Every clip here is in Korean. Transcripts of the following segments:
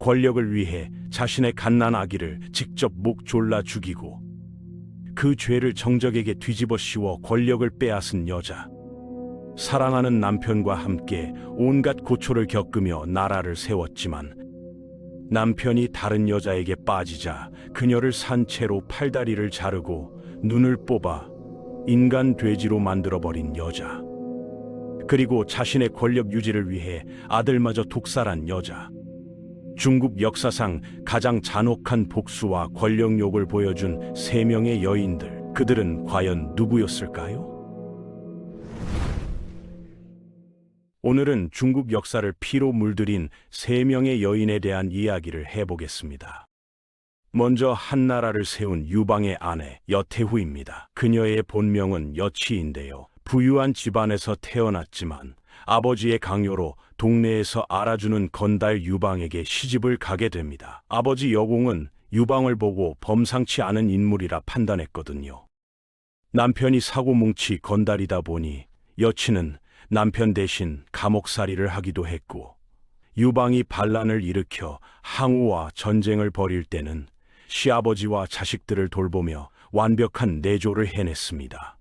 권력을 위해 자신의 갓난 아기를 직접 목 졸라 죽이고 그 죄를 정적에게 뒤집어 씌워 권력을 빼앗은 여자. 사랑하는 남편과 함께 온갖 고초를 겪으며 나라를 세웠지만 남편이 다른 여자에게 빠지자 그녀를 산 채로 팔다리를 자르고 눈을 뽑아 인간 돼지로 만들어버린 여자. 그리고 자신의 권력 유지를 위해 아들마저 독살한 여자. 중국 역사상 가장 잔혹한 복수와 권력욕을 보여준 세 명의 여인들. 그들은 과연 누구였을까요? 오늘은 중국 역사를 피로 물들인 세 명의 여인에 대한 이야기를 해보겠습니다. 먼저 한나라를 세운 유방의 아내 여태후입니다. 그녀의 본명은 여치인데요. 부유한 집안에서 태어났지만 아버지의 강요로 동네에서 알아주는 건달 유방에게 시집을 가게 됩니다. 아버지 여공은 유방을 보고 범상치 않은 인물이라 판단했거든요. 남편이 사고뭉치 건달이다 보니 여치는 남편 대신 감옥살이를 하기도 했고, 유방이 반란을 일으켜 항우와 전쟁을 벌일 때는 시아버지와 자식들을 돌보며 완벽한 내조를 해냈습니다.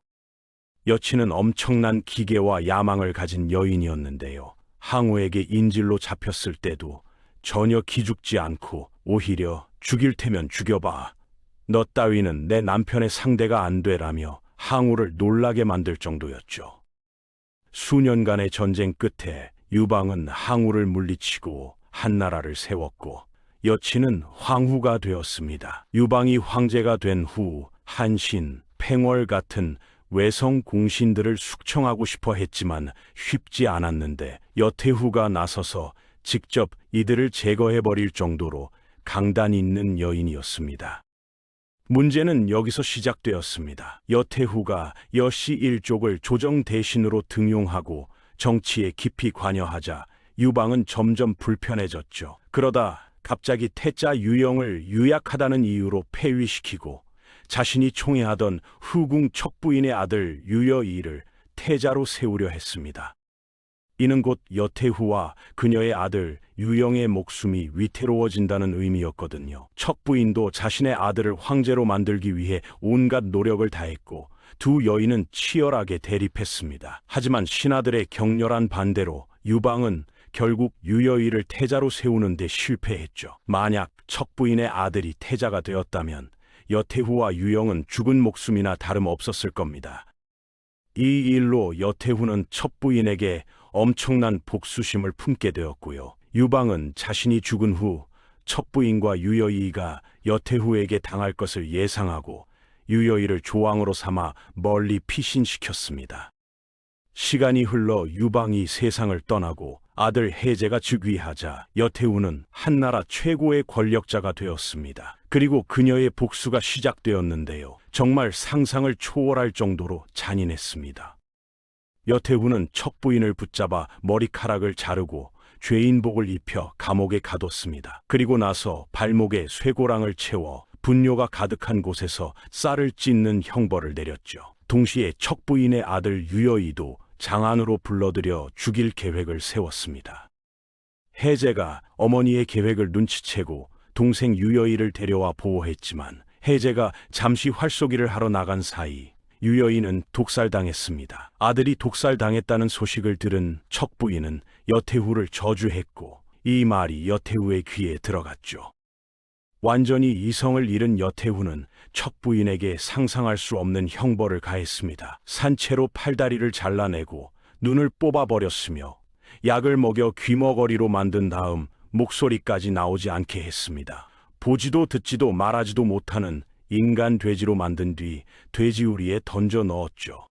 여치는 엄청난 기계와 야망을 가진 여인이었는데요. 항우에게 인질로 잡혔을 때도 전혀 기죽지 않고 오히려 죽일 테면 죽여봐. 너 따위는 내 남편의 상대가 안 되라며 항우를 놀라게 만들 정도였죠. 수년간의 전쟁 끝에 유방은 항우를 물리치고 한나라를 세웠고 여치는 황후가 되었습니다. 유방이 황제가 된 후 한신, 팽월 같은 외성 공신들을 숙청하고 싶어 했지만 쉽지 않았는데 여태후가 나서서 직접 이들을 제거해버릴 정도로 강단 있는 여인이었습니다. 문제는 여기서 시작되었습니다. 여태후가 여씨 일족을 조정 대신으로 등용하고 정치에 깊이 관여하자 유방은 점점 불편해졌죠. 그러다 갑자기 태자 유영을 유약하다는 이유로 폐위시키고 자신이 총애하던 후궁 척부인의 아들 유여이를 태자로 세우려 했습니다. 이는 곧 여태후와 그녀의 아들 유영의 목숨이 위태로워진다는 의미였거든요. 척부인도 자신의 아들을 황제로 만들기 위해 온갖 노력을 다했고 두 여인은 치열하게 대립했습니다. 하지만 신하들의 격렬한 반대로 유방은 결국 유여이를 태자로 세우는 데 실패했죠. 만약 척부인의 아들이 태자가 되었다면 여태후와 유영은 죽은 목숨이나 다름없었을 겁니다. 이 일로 여태후는 척부인에게 엄청난 복수심을 품게 되었고요. 유방은 자신이 죽은 후 척부인과 유여이가 여태후에게 당할 것을 예상하고 유여이를 조왕으로 삼아 멀리 피신시켰습니다. 시간이 흘러 유방이 세상을 떠나고 아들 해제가 즉위하자 여태후는 한나라 최고의 권력자가 되었습니다. 그리고 그녀의 복수가 시작되었는데요. 정말 상상을 초월할 정도로 잔인했습니다. 여태후는 척부인을 붙잡아 머리카락을 자르고 죄인복을 입혀 감옥에 가뒀습니다. 그리고 나서 발목에 쇠고랑을 채워 분뇨가 가득한 곳에서 쌀을 찢는 형벌을 내렸죠. 동시에 척부인의 아들 유여이도 장안으로 불러들여 죽일 계획을 세웠습니다. 해제가 어머니의 계획을 눈치채고 동생 유여이를 데려와 보호했지만 해제가 잠시 활쏘기를 하러 나간 사이 유여이는 독살당했습니다. 아들이 독살당했다는 소식을 들은 척부인은 여태후를 저주했고 이 말이 여태후의 귀에 들어갔죠. 완전히 이성을 잃은 여태후는 척부인에게 상상할 수 없는 형벌을 가했습니다. 산채로 팔다리를 잘라내고 눈을 뽑아버렸으며 약을 먹여 귀머거리로 만든 다음 목소리까지 나오지 않게 했습니다. 보지도 듣지도 말하지도 못하는 인간 돼지로 만든 뒤 돼지우리에 던져 넣었죠.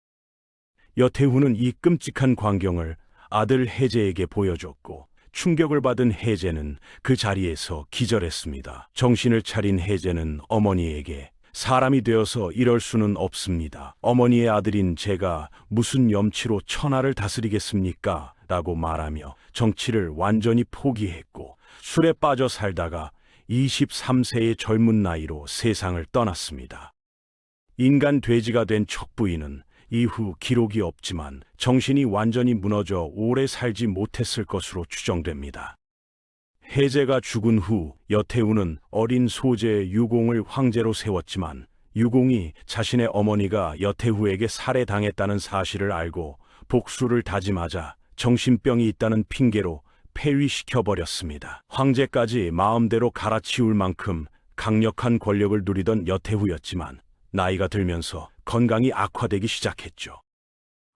여태후는 이 끔찍한 광경을 아들 해제에게 보여줬고 충격을 받은 해제는 그 자리에서 기절했습니다. 정신을 차린 해제는 어머니에게 사람이 되어서 이럴 수는 없습니다. 어머니의 아들인 제가 무슨 염치로 천하를 다스리겠습니까? 라고 말하며 정치를 완전히 포기했고 술에 빠져 살다가 23세의 젊은 나이로 세상을 떠났습니다. 인간 돼지가 된 척부인은 이후 기록이 없지만 정신이 완전히 무너져 오래 살지 못했을 것으로 추정됩니다. 해제가 죽은 후 여태후는 어린 소재 유공을 황제로 세웠지만 유공이 자신의 어머니가 여태후에게 살해당했다는 사실을 알고 복수를 다짐하자 정신병이 있다는 핑계로 폐위시켜버렸습니다. 황제까지 마음대로 갈아치울 만큼 강력한 권력을 누리던 여태후였지만 나이가 들면서 건강이 악화되기 시작했죠.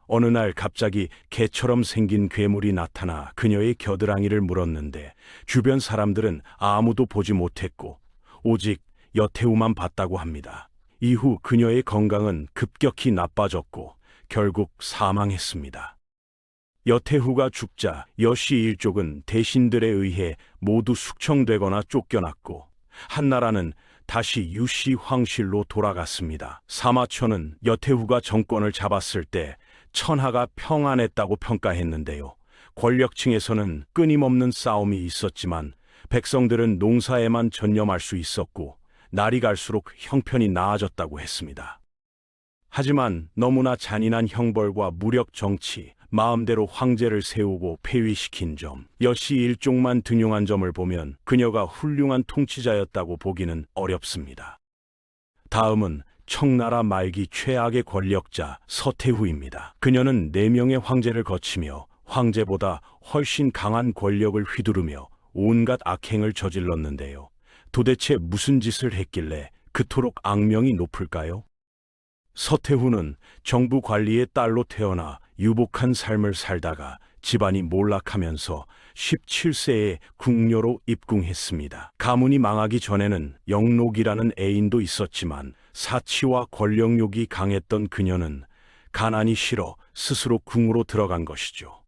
어느 날 갑자기 개처럼 생긴 괴물이 나타나 그녀의 겨드랑이를 물었는데 주변 사람들은 아무도 보지 못했고 오직 여태후만 봤다고 합니다. 이후 그녀의 건강은 급격히 나빠졌고 결국 사망했습니다. 여태후가 죽자 여씨 일족은 대신들에 의해 모두 숙청되거나 쫓겨났고 한나라는 다시 유씨 황실로 돌아갔습니다. 사마천은 여태후가 정권을 잡았을 때 천하가 평안했다고 평가했는데요. 권력층에서는 끊임없는 싸움이 있었지만 백성들은 농사에만 전념할 수 있었고 날이 갈수록 형편이 나아졌다고 했습니다. 하지만 너무나 잔인한 형벌과 무력 정치, 마음대로 황제를 세우고 폐위시킨 점, 여씨 일족만 등용한 점을 보면 그녀가 훌륭한 통치자였다고 보기는 어렵습니다. 다음은 청나라 말기 최악의 권력자 서태후입니다. 그녀는 4명의 황제를 거치며 황제보다 훨씬 강한 권력을 휘두르며 온갖 악행을 저질렀는데요. 도대체 무슨 짓을 했길래 그토록 악명이 높을까요? 서태후는 정부 관리의 딸로 태어나 유복한 삶을 살다가 집안이 몰락하면서 17세에 궁녀로 입궁했습니다. 가문이 망하기 전에는 영록이라는 애인도 있었지만 사치와 권력욕이 강했던 그녀는 가난이 싫어 스스로 궁으로 들어간 것이죠.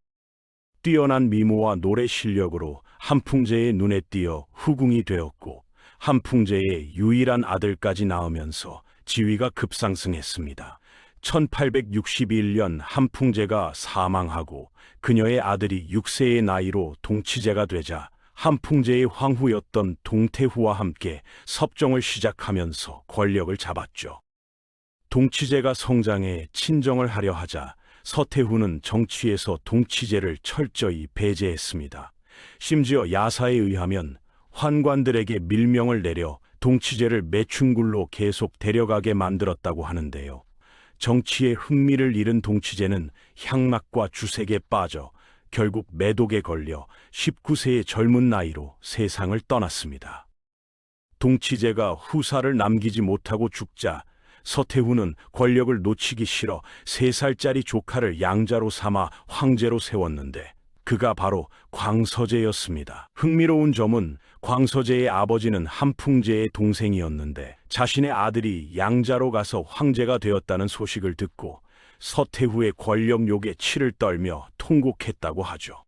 뛰어난 미모와 노래 실력으로 한풍제의 눈에 띄어 후궁이 되었고 한풍제의 유일한 아들까지 낳으면서 지위가 급상승했습니다. 1861년 한풍제가 사망하고 그녀의 아들이 6세의 나이로 동치제가 되자 한풍제의 황후였던 동태후와 함께 섭정을 시작하면서 권력을 잡았죠. 동치제가 성장해 친정을 하려 하자 서태후는 정치에서 동치제를 철저히 배제했습니다. 심지어 야사에 의하면 환관들에게 밀명을 내려 동치제를 매춘굴로 계속 데려가게 만들었다고 하는데요. 정치에 흥미를 잃은 동치제는 향락과 주색에 빠져 결국 매독에 걸려 19세의 젊은 나이로 세상을 떠났습니다. 동치제가 후사를 남기지 못하고 죽자 서태후는 권력을 놓치기 싫어 3살짜리 조카를 양자로 삼아 황제로 세웠는데 그가 바로 광서제였습니다. 흥미로운 점은 광서제의 아버지는 한풍제의 동생이었는데 자신의 아들이 양자로 가서 황제가 되었다는 소식을 듣고 서태후의 권력욕에 치를 떨며 통곡했다고 하죠.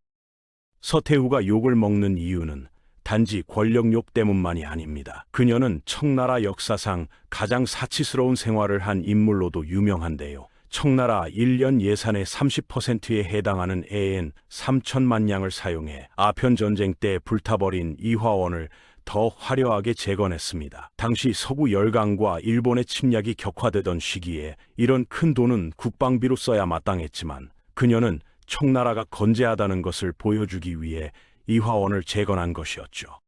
서태후가 욕을 먹는 이유는 단지 권력욕 때문만이 아닙니다. 그녀는 청나라 역사상 가장 사치스러운 생활을 한 인물로도 유명한데요. 청나라 1년 예산의 30%에 해당하는 애엔 3천만 냥을 사용해 아편전쟁 때 불타버린 이화원을 더 화려하게 재건했습니다. 당시 서구 열강과 일본의 침략이 격화되던 시기에 이런 큰 돈은 국방비로 써야 마땅했지만 그녀는 청나라가 건재하다는 것을 보여주기 위해 이화원을 재건한 것이었죠.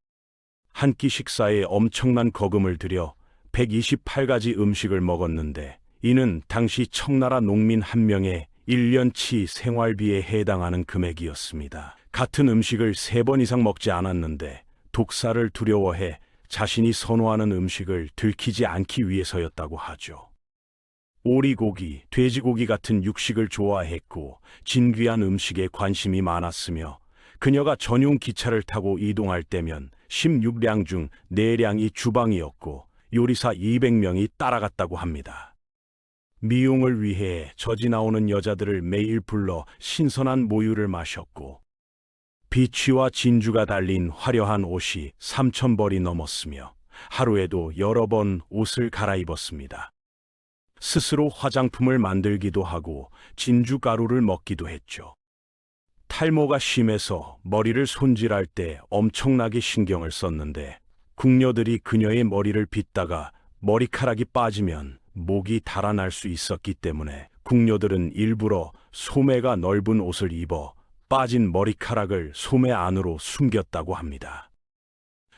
한 끼 식사에 엄청난 거금을 들여 128가지 음식을 먹었는데 이는 당시 청나라 농민 한 명의 1년치 생활비에 해당하는 금액이었습니다. 같은 음식을 3번 이상 먹지 않았는데 독사를 두려워해 자신이 선호하는 음식을 들키지 않기 위해서였다고 하죠. 오리고기, 돼지고기 같은 육식을 좋아했고 진귀한 음식에 관심이 많았으며 그녀가 전용 기차를 타고 이동할 때면 16량 중 4량이 주방이었고 요리사 200명이 따라갔다고 합니다. 미용을 위해 젖이 나오는 여자들을 매일 불러 신선한 모유를 마셨고 비취와 진주가 달린 화려한 옷이 3,000벌이 넘었으며 하루에도 여러 번 옷을 갈아입었습니다. 스스로 화장품을 만들기도 하고 진주 가루를 먹기도 했죠. 탈모가 심해서 머리를 손질할 때 엄청나게 신경을 썼는데 궁녀들이 그녀의 머리를 빗다가 머리카락이 빠지면 목이 달아날 수 있었기 때문에 궁녀들은 일부러 소매가 넓은 옷을 입어 빠진 머리카락을 소매 안으로 숨겼다고 합니다.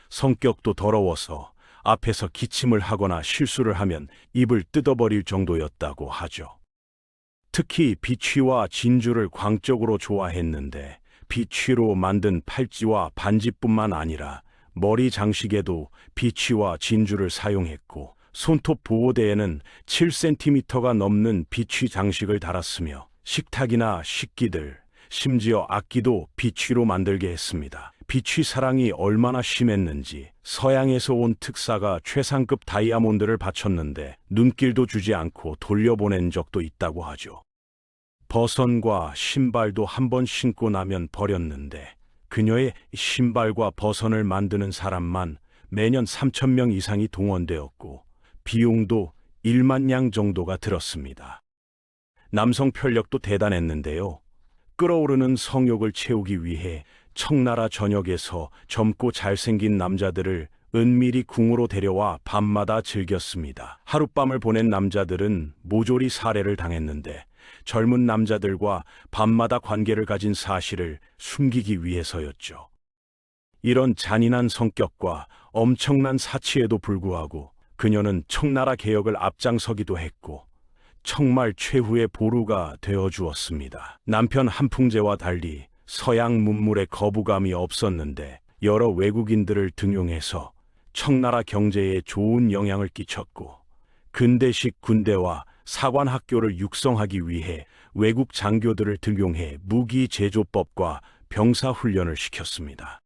성격도 더러워서 앞에서 기침을 하거나 실수를 하면 입을 뜯어버릴 정도였다고 하죠. 특히 비취와 진주를 광적으로 좋아했는데 비취로 만든 팔찌와 반지뿐만 아니라 머리 장식에도 비취와 진주를 사용했고 손톱 보호대에는 7cm가 넘는 비취 장식을 달았으며 식탁이나 식기들, 심지어 악기도 비취로 만들게 했습니다. 비취 사랑이 얼마나 심했는지 서양에서 온 특사가 최상급 다이아몬드를 바쳤는데 눈길도 주지 않고 돌려보낸 적도 있다고 하죠. 버선과 신발도 한 번 신고 나면 버렸는데 그녀의 신발과 버선을 만드는 사람만 매년 3,000명 이상이 동원되었고 비용도 1만 냥 정도가 들었습니다. 남성 편력도 대단했는데요. 끓어오르는 성욕을 채우기 위해 청나라 전역에서 젊고 잘생긴 남자들을 은밀히 궁으로 데려와 밤마다 즐겼습니다. 하룻밤을 보낸 남자들은 모조리 살해를 당했는데 젊은 남자들과 밤마다 관계를 가진 사실을 숨기기 위해서였죠. 이런 잔인한 성격과 엄청난 사치에도 불구하고 그녀는 청나라 개혁을 앞장서기도 했고 정말 최후의 보루가 되어주었습니다. 남편 한풍제와 달리 서양 문물에 거부감이 없었는데 여러 외국인들을 등용해서 청나라 경제에 좋은 영향을 끼쳤고 근대식 군대와 사관학교를 육성하기 위해 외국 장교들을 등용해 무기 제조법과 병사훈련을 시켰습니다.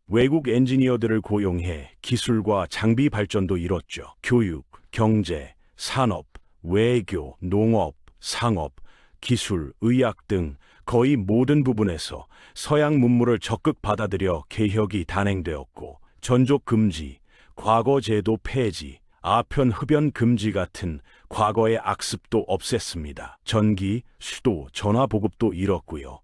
외국 엔지니어들을 고용해 기술과 장비 발전도 이뤘죠. 교육, 경제, 산업, 외교, 농업, 상업, 기술, 의학 등 거의 모든 부분에서 서양 문물을 적극 받아들여 개혁이 단행되었고 전족 금지, 과거 제도 폐지, 아편 흡연 금지 같은 과거의 악습도 없앴습니다. 전기, 수도, 전화 보급도 이뤘고요.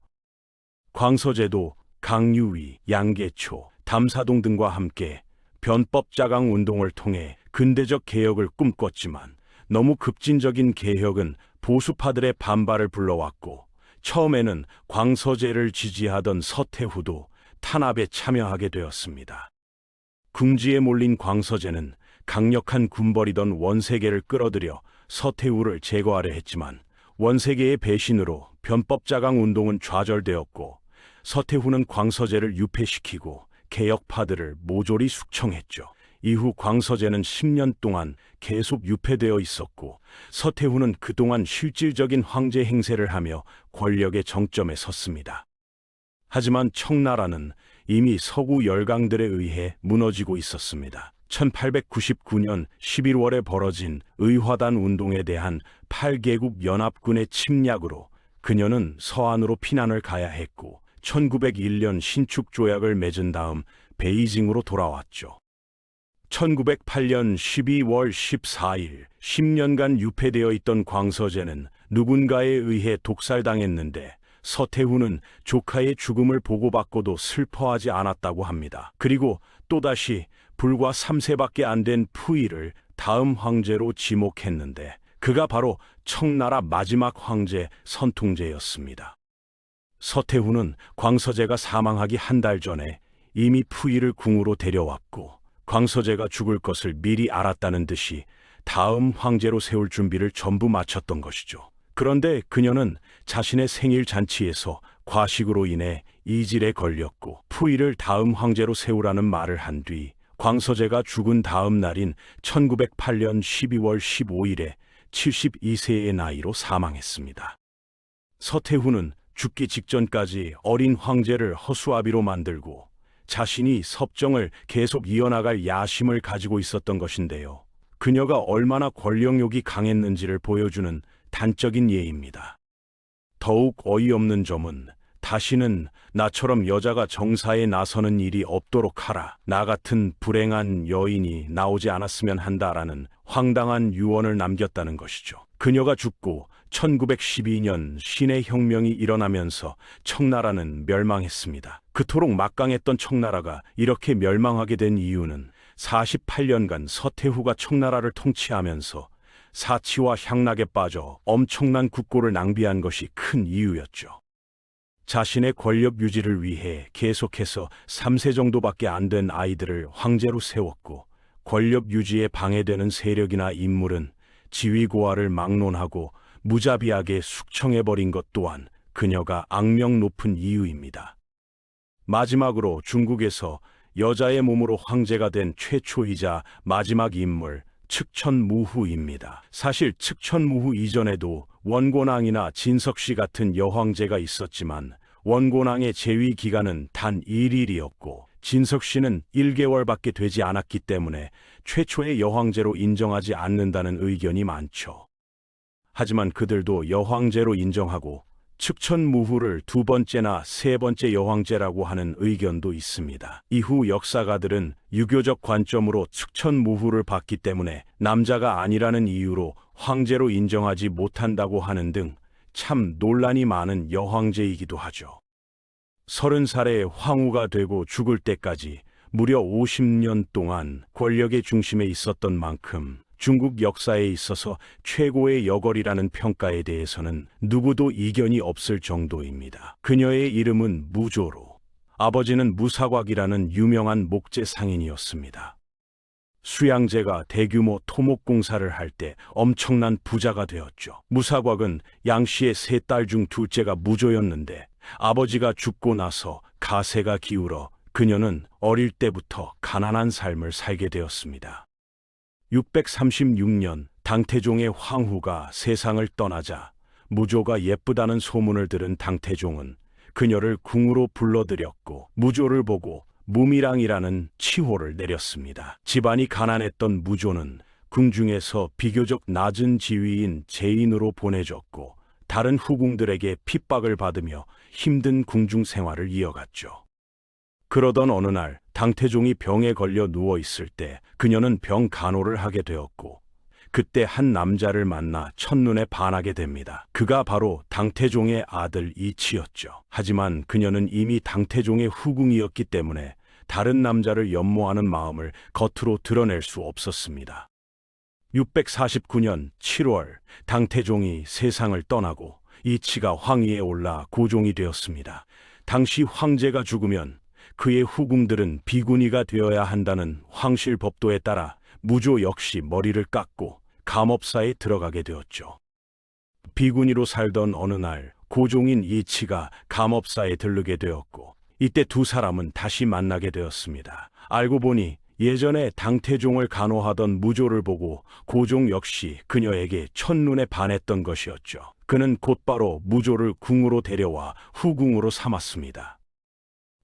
광서제도, 강유위, 양계초, 담사동 등과 함께 변법 자강 운동을 통해 근대적 개혁을 꿈꿨지만 너무 급진적인 개혁은 보수파들의 반발을 불러왔고 처음에는 광서제를 지지하던 서태후도 탄압에 참여하게 되었습니다. 궁지에 몰린 광서제는 강력한 군벌이던 원세계를 끌어들여 서태후를 제거하려 했지만 원세계의 배신으로 변법자강 운동은 좌절되었고 서태후는 광서제를 유폐시키고 개혁파들을 모조리 숙청했죠. 이후 광서제는 10년 동안 계속 유폐되어 있었고 서태후는 그동안 실질적인 황제 행세를 하며 권력의 정점에 섰습니다. 하지만 청나라는 이미 서구 열강들에 의해 무너지고 있었습니다. 1899년 11월에 벌어진 의화단 운동에 대한 8개국 연합군의 침략으로 그녀는 서안으로 피난을 가야 했고 1901년 신축조약을 맺은 다음 베이징으로 돌아왔죠. 1908년 12월 14일 10년간 유폐되어 있던 광서제는 누군가에 의해 독살당했는데 서태후는 조카의 죽음을 보고받고도 슬퍼하지 않았다고 합니다. 그리고 또다시 불과 3세밖에 안 된 푸이를 다음 황제로 지목했는데 그가 바로 청나라 마지막 황제 선통제였습니다. 서태후는 광서제가 사망하기 한 달 전에 이미 푸이를 궁으로 데려왔고 광서제가 죽을 것을 미리 알았다는 듯이 다음 황제로 세울 준비를 전부 마쳤던 것이죠. 그런데 그녀는 자신의 생일 잔치에서 과식으로 인해 이질에 걸렸고 푸이를 다음 황제로 세우라는 말을 한 뒤 광서제가 죽은 다음 날인 1908년 12월 15일에 72세의 나이로 사망했습니다. 서태후는 죽기 직전까지 어린 황제를 허수아비로 만들고 자신이 섭정을 계속 이어나갈 야심을 가지고 있었던 것인데요. 그녀가 얼마나 권력욕이 강했는지를 보여주는 단적인 예입니다. 더욱 어이없는 점은 다시는 나처럼 여자가 정사에 나서는 일이 없도록 하라. 나 같은 불행한 여인이 나오지 않았으면 한다라는 황당한 유언을 남겼다는 것이죠. 그녀가 죽고 1912년 신의 혁명이 일어나면서 청나라는 멸망했습니다. 그토록 막강했던 청나라가 이렇게 멸망하게 된 이유는 48년간 서태후가 청나라를 통치하면서 사치와 향락에 빠져 엄청난 국고를 낭비한 것이 큰 이유였죠. 자신의 권력 유지를 위해 계속해서 3세 정도밖에 안 된 아이들을 황제로 세웠고, 권력 유지에 방해되는 세력이나 인물은 지위고하를 막론하고 무자비하게 숙청해버린 것 또한 그녀가 악명 높은 이유입니다. 마지막으로 중국에서 여자의 몸으로 황제가 된 최초이자 마지막 인물, 측천무후입니다. 사실 측천무후 이전에도 원곤왕이나 진석씨 같은 여황제가 있었지만 원곤왕의 재위 기간은 단 1일이었고 진석씨는 1개월밖에 되지 않았기 때문에 최초의 여황제로 인정하지 않는다는 의견이 많죠. 하지만 그들도 여황제로 인정하고 측천무후를 두 번째나 세 번째 여황제라고 하는 의견도 있습니다. 이후 역사가들은 유교적 관점으로 측천무후를 봤기 때문에 남자가 아니라는 이유로 황제로 인정하지 못한다고 하는 등 참 논란이 많은 여황제이기도 하죠. 30살에 황후가 되고 죽을 때까지 무려 50년 동안 권력의 중심에 있었던 만큼 중국 역사에 있어서 최고의 여걸이라는 평가에 대해서는 누구도 이견이 없을 정도입니다. 그녀의 이름은 무조로, 아버지는 무사곽이라는 유명한 목재 상인이었습니다. 수양제가 대규모 토목공사를 할 때 엄청난 부자가 되었죠. 무사곽은 양씨의 세 딸 중 둘째가 무조였는데 아버지가 죽고 나서 가세가 기울어 그녀는 어릴 때부터 가난한 삶을 살게 되었습니다. 636년 당태종의 황후가 세상을 떠나자 무조가 예쁘다는 소문을 들은 당태종은 그녀를 궁으로 불러들였고 무조를 보고 무미랑이라는 칭호를 내렸습니다. 집안이 가난했던 무조는 궁중에서 비교적 낮은 지위인 제인으로 보내졌고 다른 후궁들에게 핍박을 받으며 힘든 궁중 생활을 이어갔죠. 그러던 어느 날 당태종이 병에 걸려 누워 있을 때 그녀는 병 간호를 하게 되었고 그때 한 남자를 만나 첫눈에 반하게 됩니다. 그가 바로 당태종의 아들 이치였죠. 하지만 그녀는 이미 당태종의 후궁이었기 때문에 다른 남자를 연모하는 마음을 겉으로 드러낼 수 없었습니다. 649년 7월 당태종이 세상을 떠나고 이치가 황위에 올라 고종이 되었습니다. 당시 황제가 죽으면 그의 후궁들은 비구니가 되어야 한다는 황실법도에 따라 무조 역시 머리를 깎고 감업사에 들어가게 되었죠. 비구니로 살던 어느 날 고종인 이치가 감업사에 들르게 되었고 이때 두 사람은 다시 만나게 되었습니다. 알고 보니 예전에 당태종을 간호하던 무조를 보고 고종 역시 그녀에게 첫눈에 반했던 것이었죠. 그는 곧바로 무조를 궁으로 데려와 후궁으로 삼았습니다.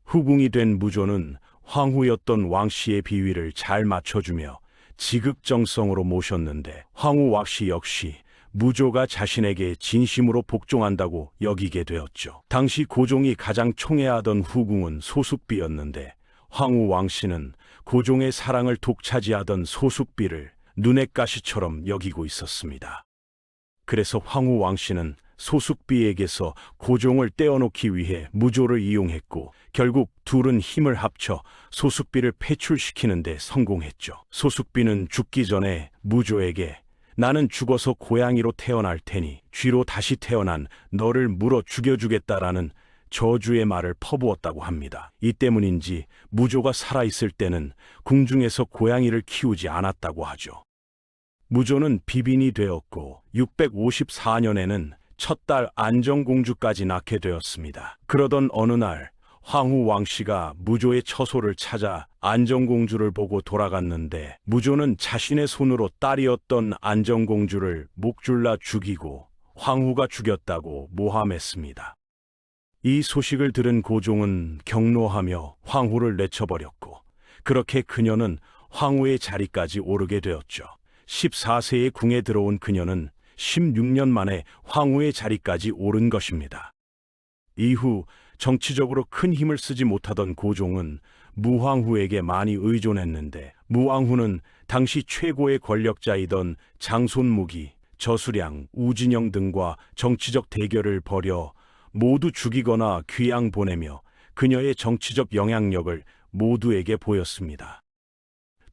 후궁이 된 무조는 황후였던 왕씨의 비위를 잘 맞춰주며 지극정성으로 모셨는데 황후 왕씨 역시 무조가 자신에게 진심으로 복종한다고 여기게 되었죠. 당시 고종이 가장 총애하던 후궁은 소숙비였는데 황후 왕씨는 고종의 사랑을 독차지하던 소숙비를 눈의 가시처럼 여기고 있었습니다. 그래서 황후 왕씨는 소숙비에게서 고종을 떼어놓기 위해 무조를 이용했고 결국 둘은 힘을 합쳐 소숙비를 패출시키는 데 성공했죠. 소숙비는 죽기 전에 무조에게 나는 죽어서 고양이로 태어날 테니 쥐로 다시 태어난 너를 물어 죽여주겠다라는 저주의 말을 퍼부었다고 합니다. 이 때문인지 무조가 살아있을 때는 궁중에서 고양이를 키우지 않았다고 하죠. 무조는 비빈이 되었고 654년에는 첫 딸 안정공주까지 낳게 되었습니다. 그러던 어느 날 황후 왕씨가 무조의 처소를 찾아 안정공주를 보고 돌아갔는데 무조는 자신의 손으로 딸이었던 안정공주를 목줄라 죽이고 황후가 죽였다고 모함했습니다. 이 소식을 들은 고종은 경노하며 황후를 내쳐버렸고 그렇게 그녀는 황후의 자리까지 오르게 되었죠. 14세의 궁에 들어온 그녀는 16년 만에 황후의 자리까지 오른 것입니다. 이후 정치적으로 큰 힘을 쓰지 못하던 고종은 무황후에게 많이 의존했는데 무황후는 당시 최고의 권력자이던 장손무기, 저수량, 우진영 등과 정치적 대결을 벌여 모두 죽이거나 귀양 보내며 그녀의 정치적 영향력을 모두에게 보였습니다.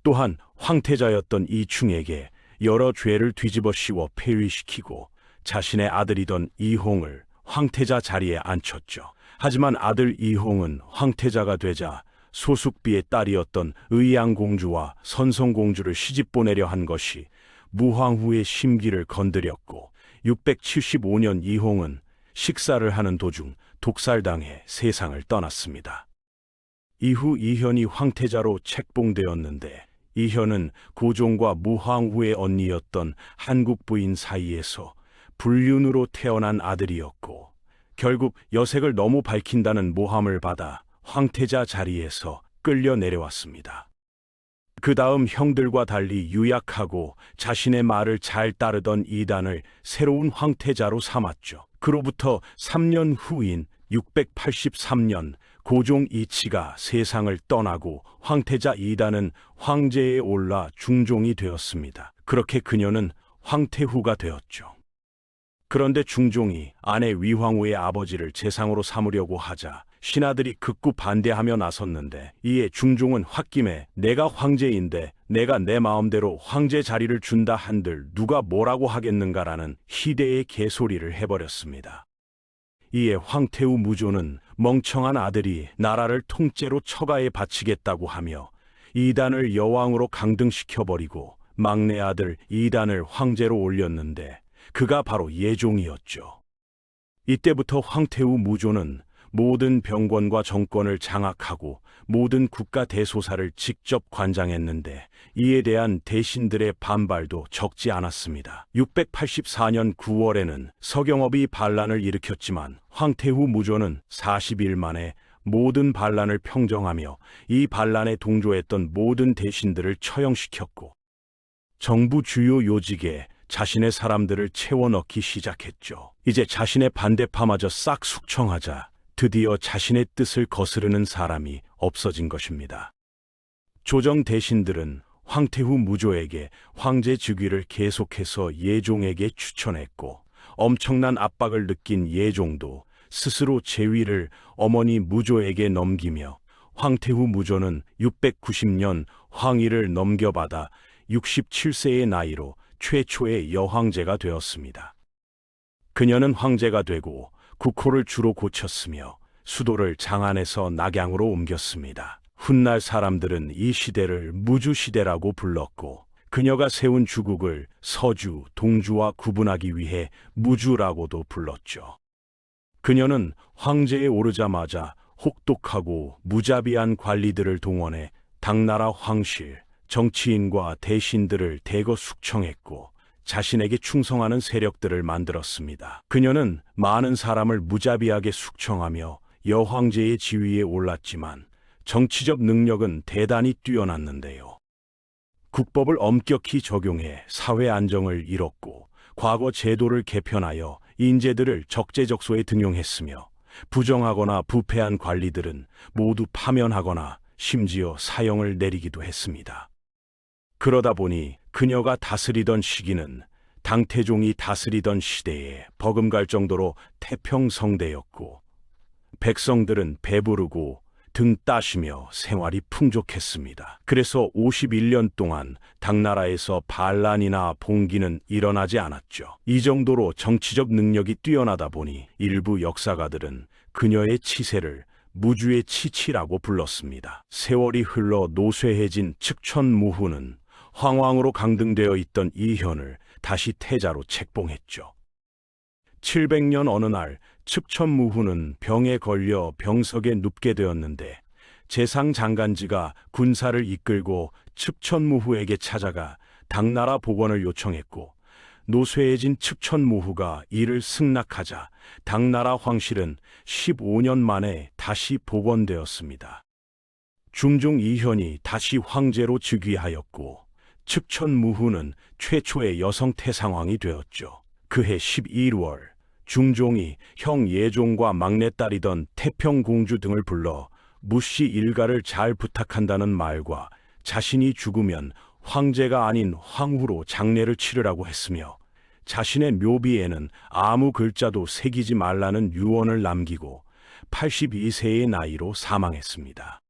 또한 황태자였던 이충에게 여러 죄를 뒤집어 씌워 폐위시키고 자신의 아들이던 이홍을 황태자 자리에 앉혔죠. 하지만 아들 이홍은 황태자가 되자 소숙비의 딸이었던 의양공주와 선성공주를 시집 보내려 한 것이 무황후의 심기를 건드렸고 675년 이홍은 식사를 하는 도중 독살당해 세상을 떠났습니다. 이후 이현이 황태자로 책봉되었는데 이현은 고종과 무황후의 언니였던 한국 부인 사이에서 불륜으로 태어난 아들이었고 결국 여색을 너무 밝힌다는 모함을 받아 황태자 자리에서 끌려 내려왔습니다. 그 다음 형들과 달리 유약하고 자신의 말을 잘 따르던 이단을 새로운 황태자로 삼았죠. 그로부터 3년 후인 683년 고종 이치가 세상을 떠나고 황태자 이단은 황제에 올라 중종이 되었습니다. 그렇게 그녀는 황태후가 되었죠. 그런데 중종이 아내 위황후의 아버지를 재상으로 삼으려고 하자 신하들이 극구 반대하며 나섰는데 이에 중종은 홧김에 내가 황제인데 내가 내 마음대로 황제 자리를 준다 한들 누가 뭐라고 하겠는가라는 희대의 개소리를 해버렸습니다. 이에 황태후 무조는 멍청한 아들이 나라를 통째로 처가에 바치겠다고 하며 이단을 여왕으로 강등시켜버리고 막내 아들 이단을 황제로 올렸는데 그가 바로 예종이었죠. 이때부터 황태후 무조는 모든 병권과 정권을 장악하고 모든 국가 대소사를 직접 관장했는데 이에 대한 대신들의 반발도 적지 않았습니다. 684년 9월에는 서경업이 반란을 일으켰지만 황태후 무조는 40일 만에 모든 반란을 평정하며 이 반란에 동조했던 모든 대신들을 처형시켰고 정부 주요 요직에 자신의 사람들을 채워넣기 시작했죠. 이제 자신의 반대파마저 싹 숙청하자 드디어 자신의 뜻을 거스르는 사람이 없어진 것입니다. 조정 대신들은 황태후 무조에게 황제 즉위를 계속해서 예종에게 추천했고 엄청난 압박을 느낀 예종도 스스로 재위를 어머니 무조에게 넘기며 황태후 무조는 690년 황위를 넘겨받아 67세의 나이로 최초의 여황제가 되었습니다. 그녀는 황제가 되고 국호를 주로 고쳤으며 수도를 장안에서 낙양으로 옮겼습니다. 훗날 사람들은 이 시대를 무주시대라고 불렀고 그녀가 세운 주국을 서주, 동주와 구분하기 위해 무주라고도 불렀죠. 그녀는 황제에 오르자마자 혹독하고 무자비한 관리들을 동원해 당나라 황실, 정치인과 대신들을 대거 숙청했고 자신에게 충성하는 세력들을 만들었습니다. 그녀는 많은 사람을 무자비하게 숙청하며 여황제의 지위에 올랐지만 정치적 능력은 대단히 뛰어났는데요. 국법을 엄격히 적용해 사회 안정을 이뤘고 과거 제도를 개편하여 인재들을 적재적소에 등용했으며 부정하거나 부패한 관리들은 모두 파면하거나 심지어 사형을 내리기도 했습니다. 그러다 보니 그녀가 다스리던 시기는 당태종이 다스리던 시대에 버금갈 정도로 태평성대였고 백성들은 배부르고 등 따시며 생활이 풍족했습니다. 그래서 51년 동안 당나라에서 반란이나 봉기는 일어나지 않았죠. 이 정도로 정치적 능력이 뛰어나다 보니 일부 역사가들은 그녀의 치세를 무주의 치치라고 불렀습니다. 세월이 흘러 노쇠해진 측천무후는 황왕으로 강등되어 있던 이현을 다시 태자로 책봉했죠. 700년 어느 날 측천무후는 병에 걸려 병석에 눕게 되었는데 재상 장간지가 군사를 이끌고 측천무후에게 찾아가 당나라 복원을 요청했고 노쇠해진 측천무후가 이를 승낙하자 당나라 황실은 15년 만에 다시 복원되었습니다. 중종 이현이 다시 황제로 즉위하였고 측천무후는 최초의 여성 태상왕이 되었죠. 그해 11월 중종이 형 예종과 막내딸이던 태평공주 등을 불러 무씨 일가를 잘 부탁한다는 말과 자신이 죽으면 황제가 아닌 황후로 장례를 치르라고 했으며 자신의 묘비에는 아무 글자도 새기지 말라는 유언을 남기고 82세의 나이로 사망했습니다.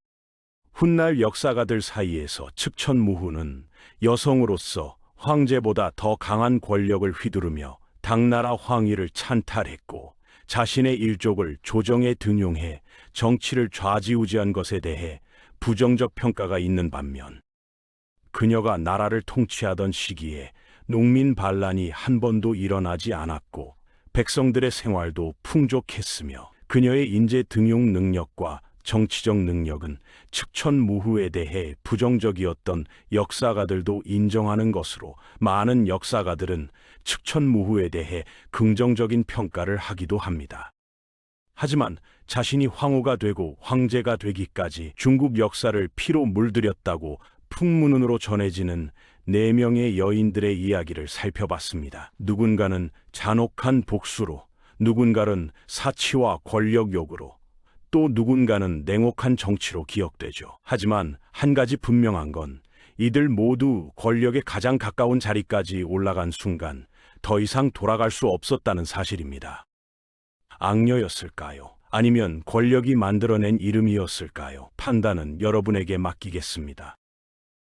훗날 역사가들 사이에서 측천무후는 여성으로서 황제보다 더 강한 권력을 휘두르며 당나라 황위를 찬탈했고 자신의 일족을 조정에 등용해 정치를 좌지우지한 것에 대해 부정적 평가가 있는 반면, 그녀가 나라를 통치하던 시기에 농민 반란이 한 번도 일어나지 않았고 백성들의 생활도 풍족했으며 그녀의 인재 등용 능력과 정치적 능력은 측천무후에 대해 부정적이었던 역사가들도 인정하는 것으로, 많은 역사가들은 측천무후에 대해 긍정적인 평가를 하기도 합니다. 하지만 자신이 황후가 되고 황제가 되기까지 중국 역사를 피로 물들였다고 풍문으로 전해지는 4명의 여인들의 이야기를 살펴봤습니다. 누군가는 잔혹한 복수로, 누군가는 사치와 권력욕으로, 또 누군가는 냉혹한 정치로 기억되죠. 하지만 한 가지 분명한 건 이들 모두 권력에 가장 가까운 자리까지 올라간 순간 더 이상 돌아갈 수 없었다는 사실입니다. 악녀였을까요? 아니면 권력이 만들어낸 이름이었을까요? 판단은 여러분에게 맡기겠습니다.